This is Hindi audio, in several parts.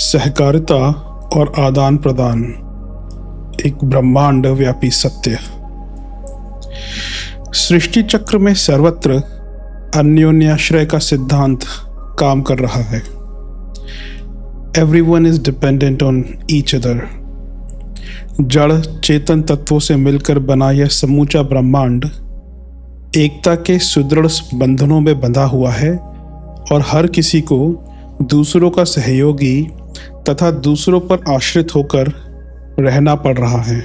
सहकारिता और आदान प्रदान एक ब्रह्मांड व्यापी सत्य। सृष्टि चक्र में सर्वत्र अन्योन्याश्रय का सिद्धांत काम कर रहा है। Everyone is dependent on each other. जड़ चेतन तत्वों से मिलकर बना यह समूचा ब्रह्मांड एकता के सुदृढ़ बंधनों में बंधा हुआ है और हर किसी को दूसरों का सहयोगी तथा दूसरों पर आश्रित होकर रहना पड़ रहा है।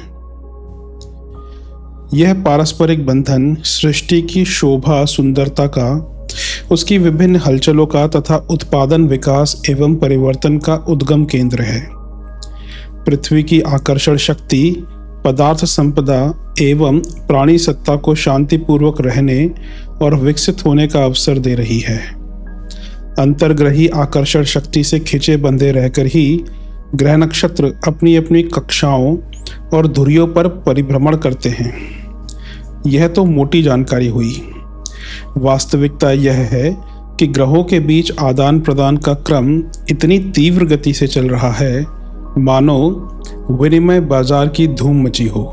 यह पारस्परिक बंधन सृष्टि की शोभा सुंदरता का, उसकी विभिन्न हलचलों का तथा उत्पादन विकास एवं परिवर्तन का उद्गम केंद्र है। पृथ्वी की आकर्षण शक्ति पदार्थ संपदा एवं प्राणी सत्ता को शांतिपूर्वक रहने और विकसित होने का अवसर दे रही है। अंतर्ग्रही आकर्षण शक्ति से खिंचे बंधे रहकर ही ग्रह नक्षत्र अपनी अपनी कक्षाओं और धुरियों पर परिभ्रमण करते हैं। यह तो मोटी जानकारी हुई। वास्तविकता यह है कि ग्रहों के बीच आदान प्रदान का क्रम इतनी तीव्र गति से चल रहा है मानो विनिमय बाजार की धूम मची हो।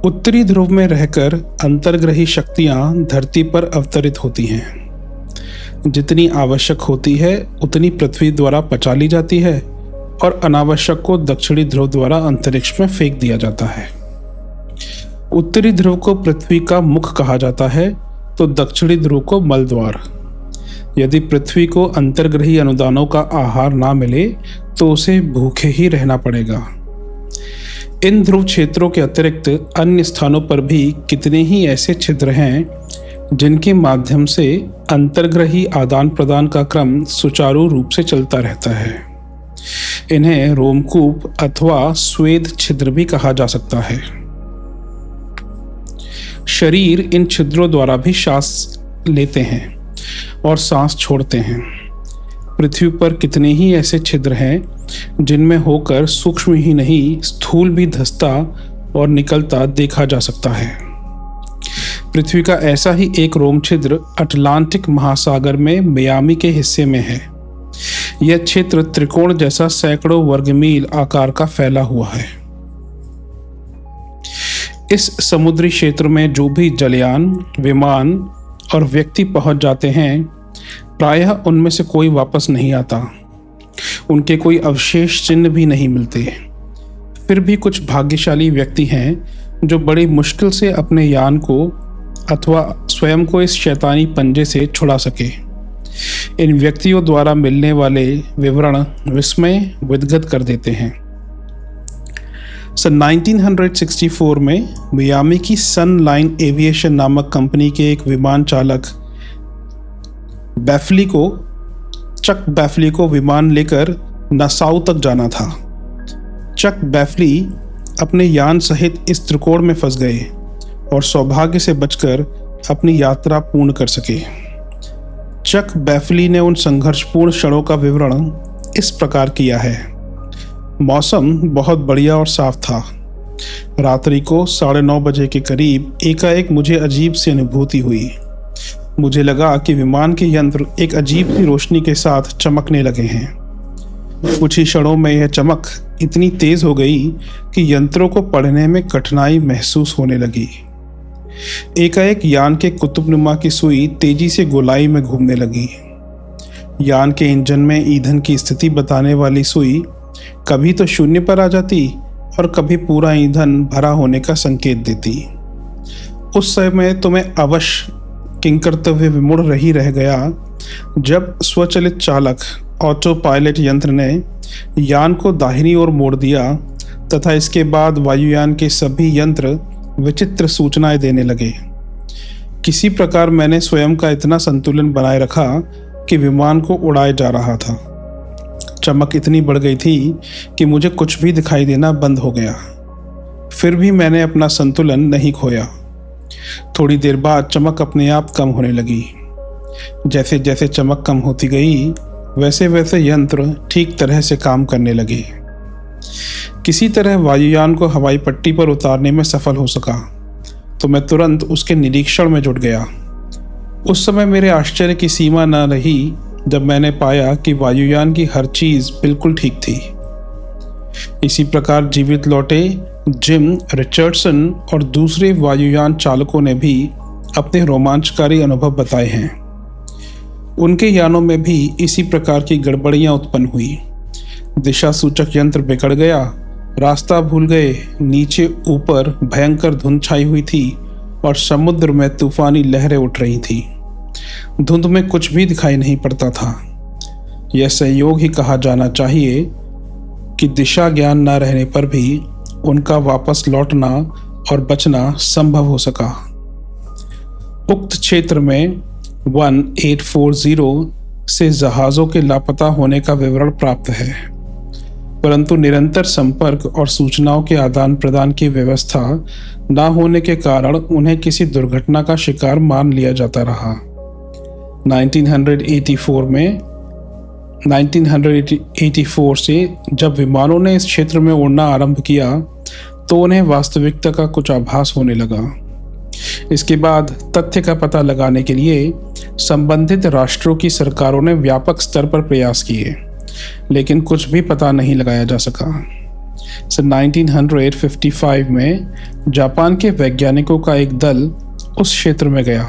उत्तरी ध्रुव में रहकर अंतर्ग्रही शक्तियां धरती पर अवतरित होती हैं। जितनी आवश्यक होती है उतनी पृथ्वी द्वारा पचा ली जाती है और अनावश्यक को दक्षिणी ध्रुव द्वारा अंतरिक्ष में फेंक दिया जाता है। उत्तरी ध्रुव को पृथ्वी का मुख कहा जाता है तो दक्षिणी ध्रुव को मलद्वार। यदि पृथ्वी को अंतर्ग्रही अनुदानों का आहार ना मिले तो उसे भूखे ही रहना पड़ेगा। इन ध्रुव क्षेत्रों के अतिरिक्त अन्य स्थानों पर भी कितने ही ऐसे छिद्र हैं जिनके माध्यम से अंतर्ग्रही आदान प्रदान का क्रम सुचारू रूप से चलता रहता है। इन्हें रोमकूप अथवा स्वेद छिद्र भी कहा जा सकता है। शरीर इन छिद्रों द्वारा भी सांस लेते हैं और सांस छोड़ते हैं। पृथ्वी पर कितने ही ऐसे छिद्र हैं जिनमें होकर सूक्ष्म ही नहीं स्थूल भी धंसता और निकलता देखा जा सकता है। पृथ्वी का ऐसा ही एक रोम छिद्र अटलांटिक महासागर में मियामी के हिस्से में है। यह क्षेत्र त्रिकोण जैसा सैकड़ों वर्ग मील आकार का फैला हुआ है। इस समुद्री क्षेत्र में जो भी जलयान, विमान और व्यक्ति पहुंच जाते हैं प्रायः उनमें से कोई वापस नहीं आता। उनके कोई अवशेष चिन्ह भी नहीं मिलते। फिर भी कुछ भाग्यशाली व्यक्ति हैं जो बड़ी मुश्किल से अपने यान को अथवा स्वयं को इस शैतानी पंजे से छुड़ा सके। इन व्यक्तियों द्वारा मिलने वाले विवरण विस्मय विदगत कर देते हैं। सन 1964 में मियामी की सन लाइन एविएशन नामक कंपनी के एक विमान चालक चक बैफली को विमान लेकर नासाउ तक जाना था। चक बैफली अपने यान सहित इस त्रिकोण में फंस गए और सौभाग्य से बचकर अपनी यात्रा पूर्ण कर सके। चक बैफली ने उन संघर्षपूर्ण क्षणों का विवरण इस प्रकार किया है। मौसम बहुत बढ़िया और साफ था। रात्रि को 9:30 बजे के करीब एकाएक मुझे अजीब सी अनुभूति हुई। मुझे लगा कि विमान के यंत्र एक अजीब सी रोशनी के साथ चमकने लगे हैं। कुछ ही क्षणों में यह चमक इतनी तेज हो गई कि यंत्रों को पढ़ने में कठिनाई महसूस होने लगी। एकाएक यान के कुतुबनुमा की सुई तेजी से गोलाई में घूमने लगी। यान के इंजन में ईंधन की स्थिति बताने वाली सुई कभी तो शून्य पर आ जाती और कभी पूरा ईंधन भरा होने का संकेत देती। उस समय तो मैं अवश्य किंकर्तव्य विमूढ़ रह गया जब स्वचालित चालक ऑटो पायलट यंत्र ने यान को दाहिनी ओर मोड़ दिया तथा इसके बाद वायुयान के सभी यंत्र विचित्र सूचनाएं देने लगे। किसी प्रकार मैंने स्वयं का इतना संतुलन बनाए रखा कि विमान को उड़ाया जा रहा था। चमक इतनी बढ़ गई थी कि मुझे कुछ भी दिखाई देना बंद हो गया। फिर भी मैंने अपना संतुलन नहीं खोया। थोड़ी देर बाद चमक अपने आप कम होने लगी। जैसे जैसे चमक कम होती गई वैसे वैसे यंत्र ठीक तरह से काम करने लगे। किसी तरह वायुयान को हवाई पट्टी पर उतारने में सफल हो सका तो मैं तुरंत उसके निरीक्षण में जुट गया। उस समय मेरे आश्चर्य की सीमा न रही जब मैंने पाया कि वायुयान की हर चीज बिल्कुल ठीक थी। इसी प्रकार जीवित लौटे जिम रिचर्डसन और दूसरे वायुयान चालकों ने भी अपने रोमांचकारी अनुभव बताए हैं। उनके यानों में भी इसी प्रकार की गड़बड़ियां उत्पन्न हुई। दिशा सूचक यंत्र बिगड़ गया, रास्ता भूल गए, नीचे ऊपर भयंकर धुंध छाई हुई थी और समुद्र में तूफानी लहरें उठ रही थी। धुंध में कुछ भी दिखाई नहीं पड़ता था। यह संयोग ही कहा जाना चाहिए कि दिशा ज्ञान न रहने पर भी उनका वापस लौटना और बचना संभव हो सका। उक्त क्षेत्र में 1840 से जहाज़ों के लापता होने का विवरण प्राप्त है, परंतु निरंतर संपर्क और सूचनाओं के आदान प्रदान की व्यवस्था न होने के कारण उन्हें किसी दुर्घटना का शिकार मान लिया जाता रहा। 1984 से जब विमानों ने इस क्षेत्र में उड़ना आरंभ किया तो उन्हें वास्तविकता का कुछ आभास होने लगा। इसके बाद तथ्य का पता लगाने के लिए संबंधित राष्ट्रों की सरकारों ने व्यापक स्तर पर प्रयास किए, लेकिन कुछ भी पता नहीं लगाया जा सका। 1955 में जापान के वैज्ञानिकों का एक दल उस क्षेत्र में गया।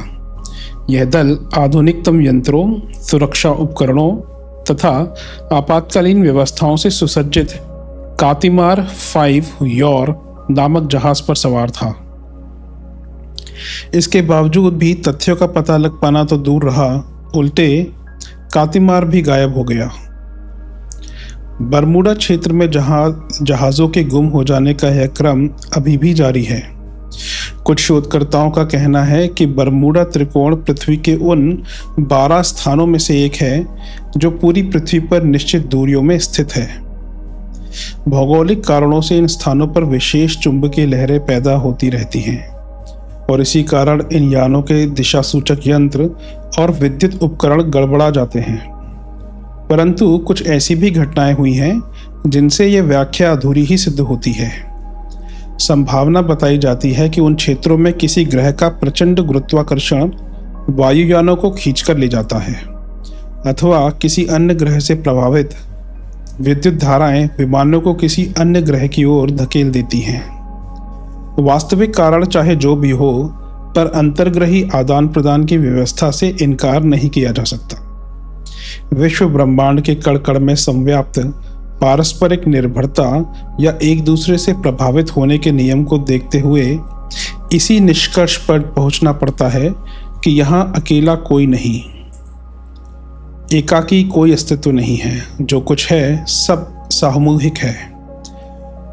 यह दल आधुनिकतम यंत्रों, सुरक्षा उपकरणों तथा आपातकालीन व्यवस्थाओं से सुसज्जित कातिमार 5 योर नामक जहाज पर सवार था। इसके बावजूद भी तथ्यों का पता लग पाना तो दूर रहा, उल्टे कातिमार भी गायब हो गया। बरमूडा क्षेत्र में जहाज़ों के गुम हो जाने का यह क्रम अभी भी जारी है। कुछ शोधकर्ताओं का कहना है कि बरमूडा त्रिकोण पृथ्वी के उन 12 स्थानों में से एक है जो पूरी पृथ्वी पर निश्चित दूरियों में स्थित है। भौगोलिक कारणों से इन स्थानों पर विशेष चुंबकीय लहरें पैदा होती रहती हैं और इसी कारण इन यानों के दिशा सूचक यंत्र और विद्युत उपकरण गड़बड़ा जाते हैं। परंतु कुछ ऐसी भी घटनाएं हुई हैं जिनसे यह व्याख्या अधूरी ही सिद्ध होती है। संभावना बताई जाती है कि उन क्षेत्रों में किसी ग्रह का प्रचंड गुरुत्वाकर्षण वायुयानों को खींचकर ले जाता है अथवा किसी अन्य ग्रह से प्रभावित विद्युत धाराएं विमानों को किसी अन्य ग्रह की ओर धकेल देती हैं। वास्तविक कारण चाहे जो भी हो, पर अंतर्ग्रही आदान प्रदान की व्यवस्था से इनकार नहीं किया जा सकता। विश्व ब्रह्मांड के कण कण में संव्याप्त पारस्परिक निर्भरता या एक दूसरे से प्रभावित होने के नियम को देखते हुए इसी निष्कर्ष पर पहुंचना पड़ता है कि यहाँ अकेला कोई नहीं, एकाकी कोई अस्तित्व नहीं है। जो कुछ है सब सामूहिक है।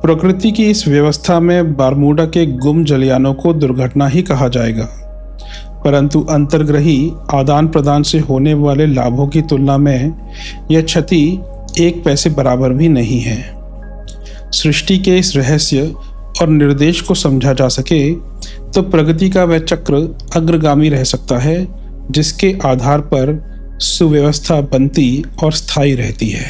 प्रकृति की इस व्यवस्था में बरमूडा के गुम जलयानों को दुर्घटना ही कहा जाएगा, परंतु अंतर्ग्रही आदान प्रदान से होने वाले लाभों की तुलना में यह क्षति 1 पैसे बराबर भी नहीं है। सृष्टि के इस रहस्य और निर्देश को समझा जा सके तो प्रगति का वह चक्र अग्रगामी रह सकता है जिसके आधार पर सुव्यवस्था बनती और स्थायी रहती है।